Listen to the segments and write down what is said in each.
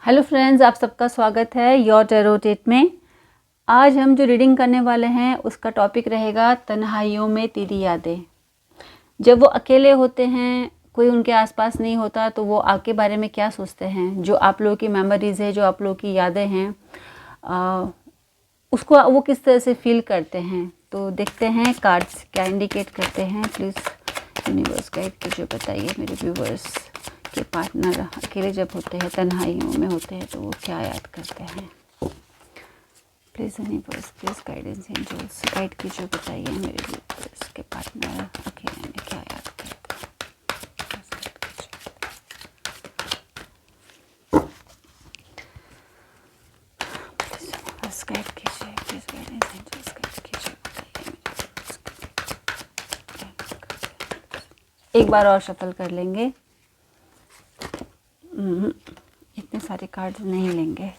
Hello friends, आप सबका स्वागत है योर टैरो डेट में। आज हम जो रीडिंग करने वाले हैं उसका टॉपिक रहेगा तन्हाइयों में तेरी यादें। जब वो अकेले होते हैं, कोई उनके आसपास नहीं होता, तो वो आपके बारे में क्या सोचते हैं। जो आप लोगों की मेमोरीज़ है, जो आप लोगों की यादें हैं, उसको वो किस तरह से फील करते हैं। तो देखते हैं कार्ड्स क्या इंडिकेट करते हैं। प्लीज़ यूनिवर्स गाइड कीजिए, बताइए मेरे व्यूवर्स के पार्टनर अकेले जब होते हैं, तन्हाइयों में होते हैं, तो वो क्या याद करते हैं। Please universe, please guidance angels guide कीजिए, बताइए मेरे व्यूवर्स के पार्टनर अकेले में क्या याद करते हैं। प्लीज़ गाइड कीजिए, प्लीज़ गाइडेंस एंजल्स गाइड कीजिए, बताइए मेरे। एक बार और शफल कर लेंगे। इतने सारे कार्ड्स नहीं लेंगे।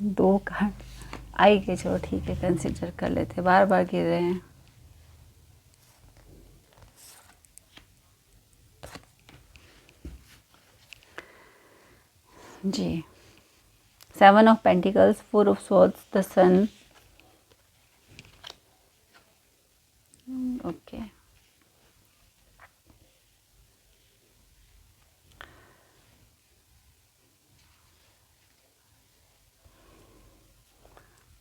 दो कार्ड आई के, चलो ठीक है, कंसिडर कर लेते। बार बार गिर रहे हैं। जी, 7 of pentacles, 4 of swords, the sun. Okay,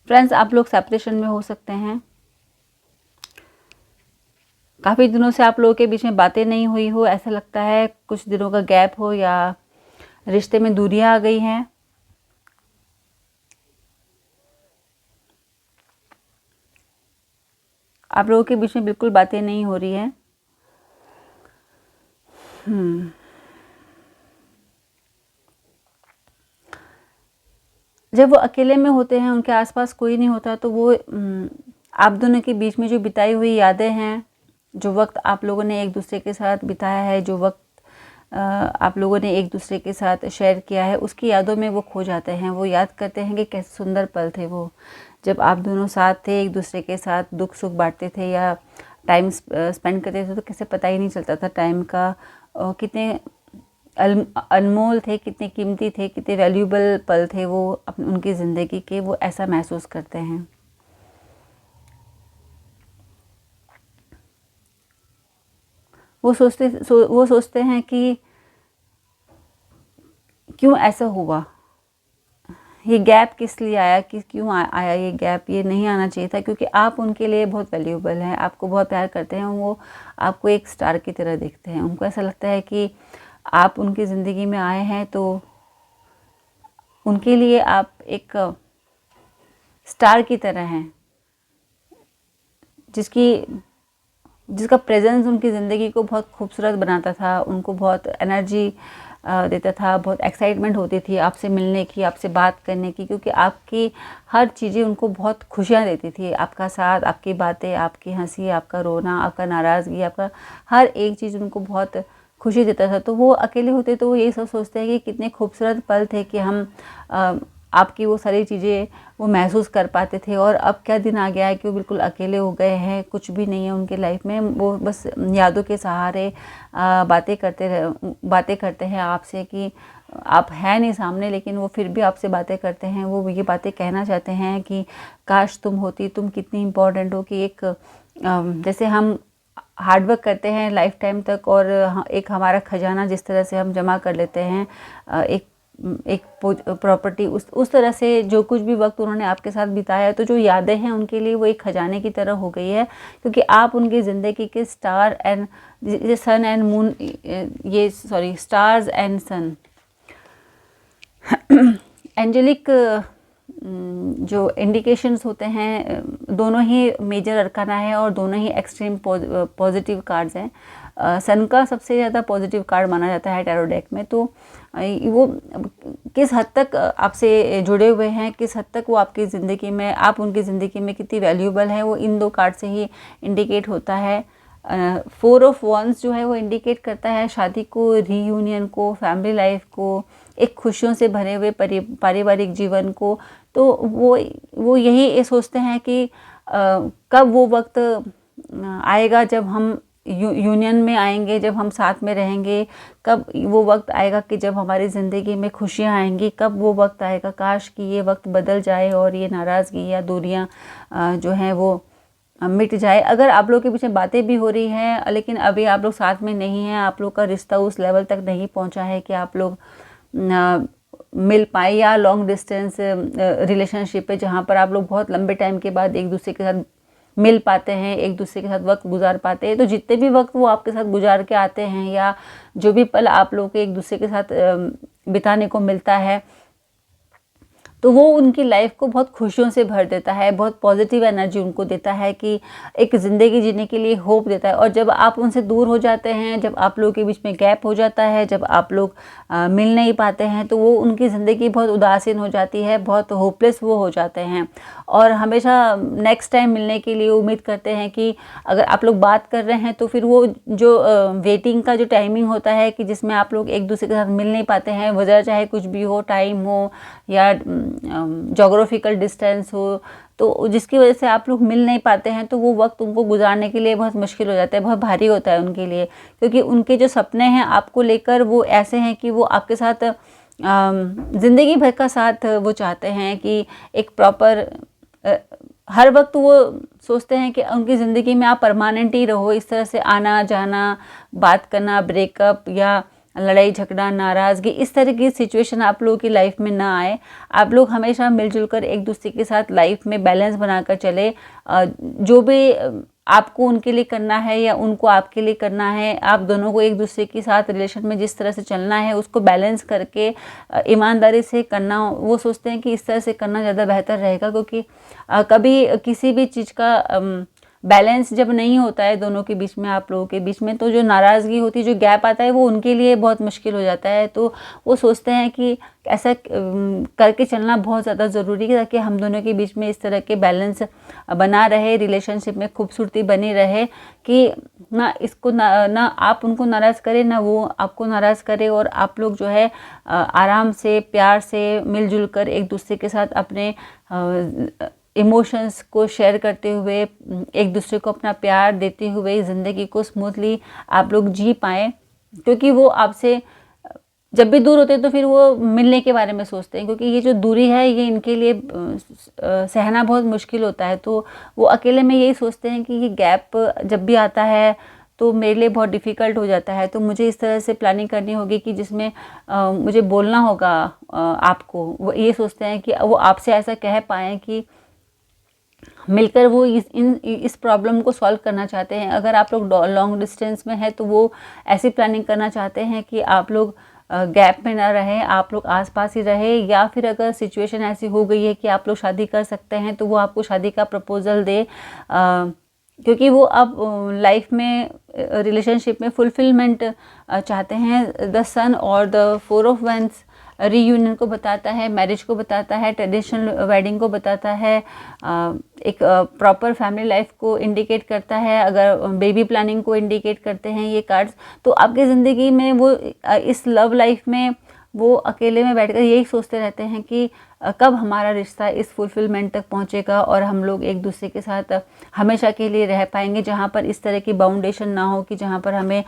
friends, आप लोग सेपरेशन में हो सकते हैं। काफ़ी दिनों से आप लोगों के बीच में बातें नहीं हुई हो, ऐसा लगता है कुछ दिनों का गैप हो, या रिश्ते में दूरियां आ गई हैं। आप लोगों के बीच में बिल्कुल बातें नहीं हो रही हैं। जब वो अकेले में होते हैं, उनके आसपास कोई नहीं होता, तो वो आप दोनों के बीच में जो बिताई हुई यादें हैं, जो वक्त आप लोगों ने एक दूसरे के साथ बिताया है, जो वक्त आप लोगों ने एक दूसरे के साथ शेयर किया है, उसकी यादों में वो खो जाते हैं। वो याद करते हैं कि कैसे सुंदर पल थे वो, जब आप दोनों साथ थे, एक दूसरे के साथ दुख सुख बांटते थे या टाइम स्पेंड करते थे, तो कैसे पता ही नहीं चलता था टाइम का। कितने अनमोल थे, कितने कीमती थे, कितने वैल्यूएबल पल थे वो उनकी ज़िंदगी के। वो ऐसा महसूस करते हैं। वो सोचते हैं कि क्यों ऐसा हुआ, ये गैप किस लिए आया, कि क्यों आया ये गैप। ये नहीं आना चाहिए था, क्योंकि आप उनके लिए बहुत वैल्यूएबल हैं, आपको बहुत प्यार करते हैं। वो आपको एक स्टार की तरह देखते हैं। उनको ऐसा लगता है कि आप उनकी ज़िंदगी में आए हैं, तो उनके लिए आप एक स्टार की तरह हैं, जिसका प्रेजेंस उनकी ज़िंदगी को बहुत खूबसूरत बनाता था, उनको बहुत एनर्जी देता था, बहुत एक्साइटमेंट होती थी आपसे मिलने की, आपसे बात करने की, क्योंकि आपकी हर चीज़ें उनको बहुत खुशियाँ देती थी। आपका साथ, आपकी बातें, आपकी हंसी, आपका रोना, आपका नाराज़गी, आपका हर एक चीज़ उनको बहुत खुशी देता था। तो वो अकेले होते तो वो यही सब सोचते हैं कि कितने खूबसूरत पल थे कि हम आपकी वो सारी चीज़ें वो महसूस कर पाते थे। और अब क्या दिन आ गया है कि वो बिल्कुल अकेले हो गए हैं, कुछ भी नहीं है उनके लाइफ में। वो बस यादों के सहारे बातें करते हैं आपसे, कि आप हैं नहीं सामने, लेकिन वो फिर भी आपसे बातें करते हैं। वो ये बातें कहना चाहते हैं कि काश तुम होती, तुम कितनी इम्पोर्टेंट हो। कि एक जैसे हम हार्डवर्क करते हैं लाइफ टाइम तक, और एक हमारा खजाना जिस तरह से हम जमा कर लेते हैं, एक प्रॉपर्टी, उस तरह से जो कुछ भी वक्त उन्होंने आपके साथ बिताया है, तो जो यादें हैं उनके लिए वो एक खजाने की तरह हो गई है। क्योंकि आप उनकी ज़िंदगी के star and sun and moon, stars and sun. Angelic जो इंडिकेशंस होते हैं, दोनों ही मेजर अरकाना है और दोनों ही एक्सट्रीम पॉजिटिव कार्ड्स हैं। सन का सबसे ज़्यादा पॉजिटिव कार्ड माना जाता है टैरो डेक में। तो वो किस हद तक आपसे जुड़े हुए हैं, किस हद तक वो आपकी ज़िंदगी में, आप उनकी ज़िंदगी में कितनी वैल्यूएबल है, वो इन दो कार्ड से ही इंडिकेट होता है। फोर ऑफ वॉन्स जो है वो इंडिकेट करता है शादी को, रीयूनियन को, फैमिली लाइफ को, एक खुशियों से भरे हुए पारिवारिक जीवन को। तो वो यही सोचते हैं कि कब वो वक्त आएगा जब हम यूनियन में आएंगे, जब हम साथ में रहेंगे, कब वो वक्त आएगा कि जब हमारी ज़िंदगी में खुशियाँ आएंगी, कब वो वक्त आएगा, काश कि ये वक्त बदल जाए और ये नाराज़गी या दूरियाँ जो हैं वो मिट जाए। अगर आप लोग के बीच में बातें भी हो रही हैं लेकिन अभी आप लोग साथ में नहीं हैं, आप लोग का रिश्ता उस लेवल तक नहीं पहुंचा है कि आप लोग मिल पाए, या लॉन्ग डिस्टेंस रिलेशनशिप है जहां पर आप लोग बहुत लंबे टाइम के बाद एक दूसरे के साथ मिल पाते हैं, एक दूसरे के साथ वक्त गुजार पाते हैं। तो जितने भी वक्त वो आपके साथ गुजार के आते हैं या जो भी पल आप लोग के एक दूसरे के साथ बिताने को मिलता है, तो वो उनकी लाइफ को बहुत खुशियों से भर देता है, बहुत पॉजिटिव एनर्जी उनको देता है, कि एक ज़िंदगी जीने के लिए होप देता है। और जब आप उनसे दूर हो जाते हैं, जब आप लोगों के बीच में गैप हो जाता है, जब आप लोग मिल नहीं पाते हैं, तो वो उनकी ज़िंदगी बहुत उदासीन हो जाती है, बहुत होपलेस वो हो जाते हैं और हमेशा नेक्स्ट टाइम मिलने के लिए उम्मीद करते हैं कि अगर आप लोग बात कर रहे हैं तो फिर वो जो वेटिंग का जो टाइमिंग होता है कि जिसमें आप लोग एक दूसरे के साथ मिल नहीं पाते हैं, वजह चाहे कुछ भी हो, टाइम हो या जोग्राफिकल डिस्टेंस हो, तो जिसकी वजह से आप लोग मिल नहीं पाते हैं, तो वो वक्त उनको गुजारने के लिए बहुत मुश्किल हो जाता है, बहुत भारी होता है उनके लिए। क्योंकि उनके जो सपने हैं आपको लेकर वो ऐसे हैं कि वो आपके साथ ज़िंदगी भर का साथ वो चाहते हैं, कि एक प्रॉपर हर वक्त वो सोचते हैं कि उनकी ज़िंदगी में आप परमानेंट ही रहो। इस तरह से आना जाना, बात करना, ब्रेकअप या लड़ाई झगड़ा, नाराज़गी, इस तरह की सिचुएशन आप लोगों की लाइफ में ना आए। आप लोग हमेशा मिलजुल कर एक दूसरे के साथ लाइफ में बैलेंस बनाकर चले। जो भी आपको उनके लिए करना है या उनको आपके लिए करना है, आप दोनों को एक दूसरे के साथ रिलेशन में जिस तरह से चलना है उसको बैलेंस करके ईमानदारी से करना। वो सोचते हैं कि इस तरह से करना ज़्यादा बेहतर रहेगा, क्योंकि कभी किसी भी चीज़ का बैलेंस जब नहीं होता है दोनों के बीच में, आप लोगों के बीच में, तो जो नाराज़गी होती है, जो गैप आता है, वो उनके लिए बहुत मुश्किल हो जाता है। तो वो सोचते हैं कि ऐसा करके चलना बहुत ज़्यादा ज़रूरी है, ताकि हम दोनों के बीच में इस तरह के बैलेंस बना रहे, रिलेशनशिप में खूबसूरती बनी रहे, कि ना इसको ना आप उनको नाराज़ करें, ना वो आपको नाराज़ करे, और आप लोग जो है आराम से, प्यार से, मिलजुल कर एक दूसरे के साथ अपने इमोशंस को शेयर करते हुए, एक दूसरे को अपना प्यार देते हुए ज़िंदगी को स्मूथली आप लोग जी पाएँ। क्योंकि वो आपसे जब भी दूर होते हैं तो फिर वो मिलने के बारे में सोचते हैं, क्योंकि ये जो दूरी है ये इनके लिए सहना बहुत मुश्किल होता है। तो वो अकेले में यही सोचते हैं कि ये गैप जब भी आता है तो मेरे लिए बहुत डिफ़िकल्ट हो जाता है, तो मुझे इस तरह से प्लानिंग करनी होगी कि जिसमें मुझे बोलना होगा आपको। वो ये सोचते हैं कि वो आपसे ऐसा कह पाएँ कि मिलकर वो इस प्रॉब्लम को सॉल्व करना चाहते हैं। अगर आप लोग लॉन्ग डिस्टेंस में है तो वो ऐसी प्लानिंग करना चाहते हैं कि आप लोग गैप में ना रहें, आप लोग आसपास ही रहे, या फिर अगर सिचुएशन ऐसी हो गई है कि आप लोग शादी कर सकते हैं तो वो आपको शादी का प्रपोजल दे, क्योंकि वो अब लाइफ में रिलेशनशिप में फुलफिलमेंट चाहते हैं। द सन और the four of wands reunion को बताता है, मैरिज को बताता है, ट्रेडिशनल वेडिंग को बताता है, एक प्रॉपर फैमिली लाइफ को इंडिकेट करता है। अगर बेबी प्लानिंग को इंडिकेट करते हैं ये कार्ड्स, तो आपकी ज़िंदगी में वो इस लव लाइफ में वो अकेले में बैठकर यही सोचते रहते हैं कि कब हमारा रिश्ता इस फुलफिलमेंट तक पहुंचेगा और हम लोग एक दूसरे के साथ हमेशा के लिए रह पाएंगे, जहां पर इस तरह की बाउंडेशन ना हो कि जहां पर हमें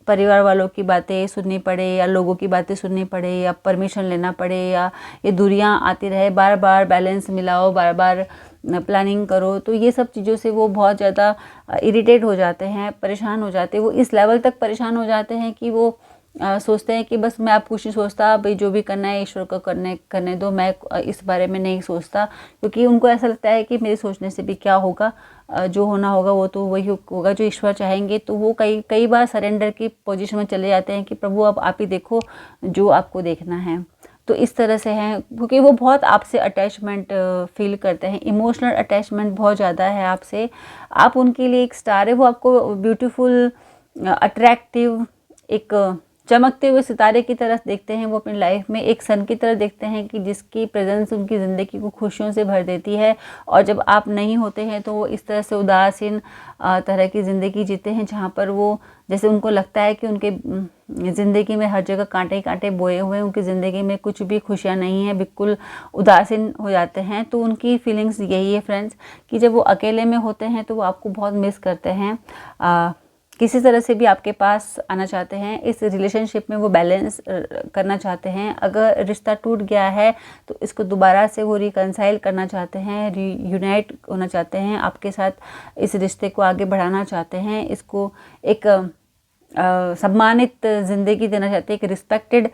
परिवार वालों की बातें सुननी पड़े या लोगों की बातें सुननी पड़े या परमिशन लेना पड़े, या ये दूरियां आती रहे, बार बार बैलेंस मिलाओ, बार बार प्लानिंग करो। तो ये सब चीज़ों से वो बहुत ज़्यादा इरिटेट हो जाते हैं, परेशान हो जाते हैं। वो इस लेवल तक परेशान हो जाते हैं कि वो सोचते हैं कि बस मैं आप कुछ नहीं सोचता, भाई जो भी करना है ईश्वर को करने दो, मैं इस बारे में नहीं सोचता। क्योंकि उनको ऐसा लगता है कि मेरे सोचने से भी क्या होगा, जो होना होगा वो तो वही होगा जो ईश्वर चाहेंगे। तो वो कई बार सरेंडर की पोजीशन में चले जाते हैं कि प्रभु अब आप ही देखो जो आपको देखना है। तो इस तरह से हैं, क्योंकि वो बहुत आपसे अटैचमेंट फील करते हैं, इमोशनल अटैचमेंट बहुत ज़्यादा है आपसे। आप उनके लिए एक स्टार है, वो आपको ब्यूटीफुल, अट्रैक्टिव, एक चमकते हुए सितारे की तरह देखते हैं, वो अपनी लाइफ में एक सन की तरह देखते हैं कि जिसकी प्रेजेंस उनकी ज़िंदगी को खुशियों से भर देती है। और जब आप नहीं होते हैं तो वो इस तरह से उदासीन तरह की ज़िंदगी जीते हैं, जहाँ पर वो जैसे उनको लगता है कि उनके ज़िंदगी में हर जगह कांटे कांटे बोए हुए हैं, उनकी ज़िंदगी में कुछ भी खुशियाँ नहीं है, बिल्कुल उदासीन हो जाते हैं। तो उनकी फीलिंग्स यही है फ्रेंड्स कि जब वो अकेले में होते हैं तो वो आपको बहुत मिस करते हैं, किसी तरह से भी आपके पास आना चाहते हैं, इस रिलेशनशिप में वो बैलेंस करना चाहते हैं। अगर रिश्ता टूट गया है तो इसको दोबारा से वो रिकंसाइल करना चाहते हैं, रीयूनाइट होना चाहते हैं आपके साथ, इस रिश्ते को आगे बढ़ाना चाहते हैं, इसको एक सम्मानित ज़िंदगी देना चाहते हैं, एक रिस्पेक्टेड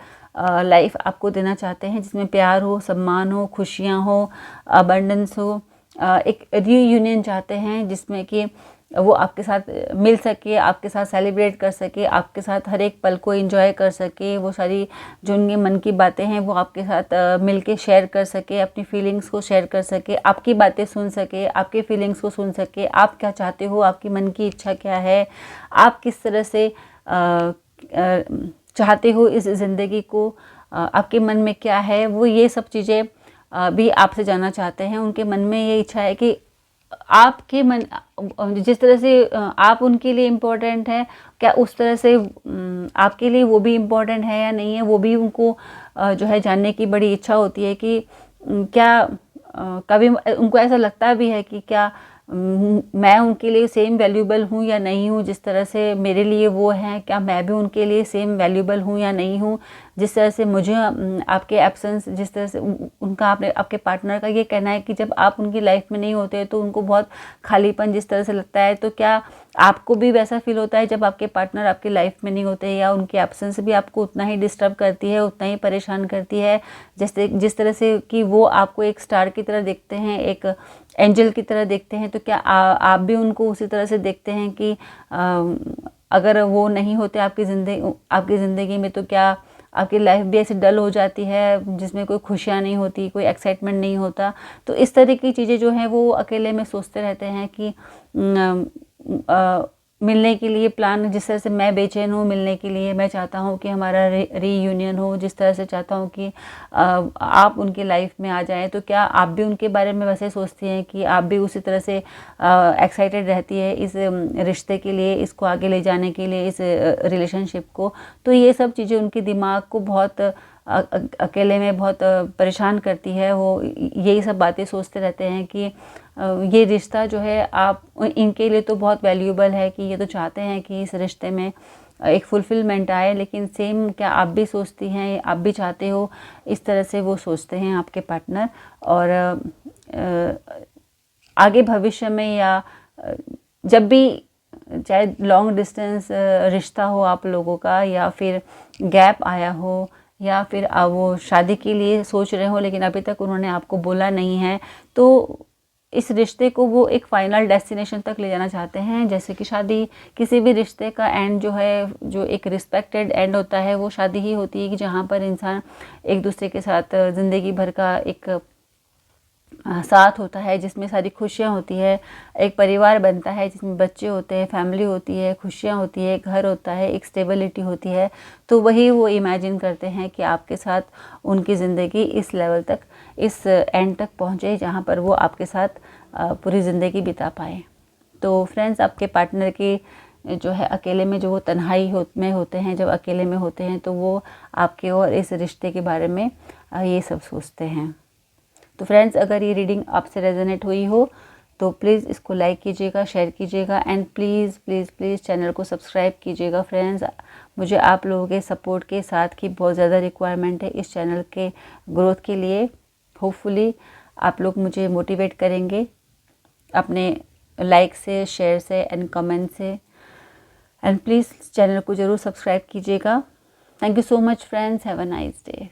लाइफ आपको देना चाहते हैं, जिसमें प्यार हो, सम्मान हो, खुशियाँ हो, अबंडेंस हो। एक रीयूनियन चाहते हैं जिसमें कि वो आपके साथ मिल सके, आपके साथ सेलिब्रेट कर सके, आपके साथ हर एक पल को एंजॉय कर सके, वो सारी जो उनके मन की बातें हैं वो आपके साथ मिल के शेयर कर सके, अपनी फीलिंग्स को शेयर कर सके, आपकी बातें सुन सके, आपके फीलिंग्स को सुन सके, आप क्या चाहते हो, आपकी मन की इच्छा क्या है, आप किस तरह से चाहते हो इस ज़िंदगी को, आपके मन में क्या है, वो ये सब चीज़ें भी आपसे जानना चाहते हैं। उनके मन में ये इच्छा है कि आपके मन जिस तरह से आप उनके लिए इम्पोर्टेंट है, क्या उस तरह से आपके लिए वो भी इम्पोर्टेंट है या नहीं है, वो भी उनको जो है जानने की बड़ी इच्छा होती है कि क्या कभी उनको ऐसा लगता भी है कि क्या मैं उनके लिए सेम वैल्यूबल हूँ या नहीं हूँ, जिस तरह से मेरे लिए वो हैं, क्या मैं भी उनके लिए सेम वैल्यूबल हूँ या नहीं हूँ, जिस तरह से मुझे आपके एब्सेंस, जिस तरह से उनका आपके पार्टनर का ये कहना है कि जब आप उनकी लाइफ में नहीं होते तो उनको बहुत खालीपन जिस तरह से लगता है, तो क्या आपको भी वैसा फील होता है जब आपके पार्टनर आपकी लाइफ में नहीं होते, या उनकी एब्सेंस भी आपको उतना ही डिस्टर्ब करती है, उतना ही परेशान करती है, जैसे जिस तरह से कि वो आपको एक स्टार की तरह देखते हैं, एक एंजल की तरह देखते हैं, तो क्या आप भी उनको उसी तरह से देखते हैं कि अगर वो नहीं होते आपकी ज़िंदगी में तो क्या आपकी लाइफ भी ऐसे डल हो जाती है, जिसमें कोई खुशियाँ नहीं होती, कोई एक्साइटमेंट नहीं होता। तो इस तरह की चीज़ें जो हैं वो अकेले में सोचते रहते हैं कि मिलने के लिए प्लान, जिस तरह से मैं बेचैन हूँ मिलने के लिए, मैं चाहता हूँ कि हमारा रीयूनियन हो, जिस तरह से चाहता हूँ कि आप उनकी लाइफ में आ जाएं, तो क्या आप भी उनके बारे में वैसे सोचती हैं कि आप भी उसी तरह से एक्साइटेड रहती है इस रिश्ते के लिए, इसको आगे ले जाने के लिए, इस रिलेशनशिप को। तो ये सब चीज़ें उनके दिमाग को बहुत अकेले में बहुत परेशान करती है। वो यही सब बातें सोचते रहते हैं कि ये रिश्ता जो है आप इनके लिए तो बहुत वैल्यूबल है, कि ये तो चाहते हैं कि इस रिश्ते में एक फुलफिलमेंट आए, लेकिन सेम क्या आप भी सोचती हैं, आप भी चाहते हो, इस तरह से वो सोचते हैं आपके पार्टनर। और आगे भविष्य में या जब भी चाहे लॉन्ग डिस्टेंस रिश्ता हो आप लोगों का, या फिर गैप आया हो, या फिर वो शादी के लिए सोच रहे हो लेकिन अभी तक उन्होंने आपको बोला नहीं है, तो इस रिश्ते को वो एक फ़ाइनल डेस्टिनेशन तक ले जाना चाहते हैं। जैसे कि शादी, किसी भी रिश्ते का एंड जो है, जो एक रिस्पेक्टेड एंड होता है, वो शादी ही होती है कि जहाँ पर इंसान एक दूसरे के साथ ज़िंदगी भर का एक साथ होता है, जिसमें सारी खुशियाँ होती है, एक परिवार बनता है जिसमें बच्चे होते हैं, फैमिली होती है, खुशियाँ होती है, घर होता है, एक स्टेबिलिटी होती है। तो वही वो इमेजिन करते हैं कि आपके साथ उनकी ज़िंदगी इस लेवल तक, इस एंड तक पहुँचे जहाँ पर वो आपके साथ पूरी ज़िंदगी बिता पाए। तो फ्रेंड्स, आपके पार्टनर की जो है अकेले में जो वो तन्हाई में होते हैं, जब अकेले में होते हैं तो वो आपके और इस रिश्ते के बारे में ये सब सोचते हैं। तो फ्रेंड्स, अगर ये रीडिंग आपसे रेजोनेट हुई हो तो प्लीज़ इसको लाइक कीजिएगा, शेयर कीजिएगा, and please please please channel को सब्सक्राइब कीजिएगा। फ्रेंड्स, मुझे आप लोगों के सपोर्ट के साथ की बहुत ज़्यादा रिक्वायरमेंट है इस चैनल के ग्रोथ के लिए। होपफुली आप लोग मुझे मोटिवेट करेंगे अपने लाइक से, शेयर से एंड कमेंट से, एंड प्लीज़ चैनल को ज़रूर सब्सक्राइब कीजिएगा। Thank you so much friends, have a nice day.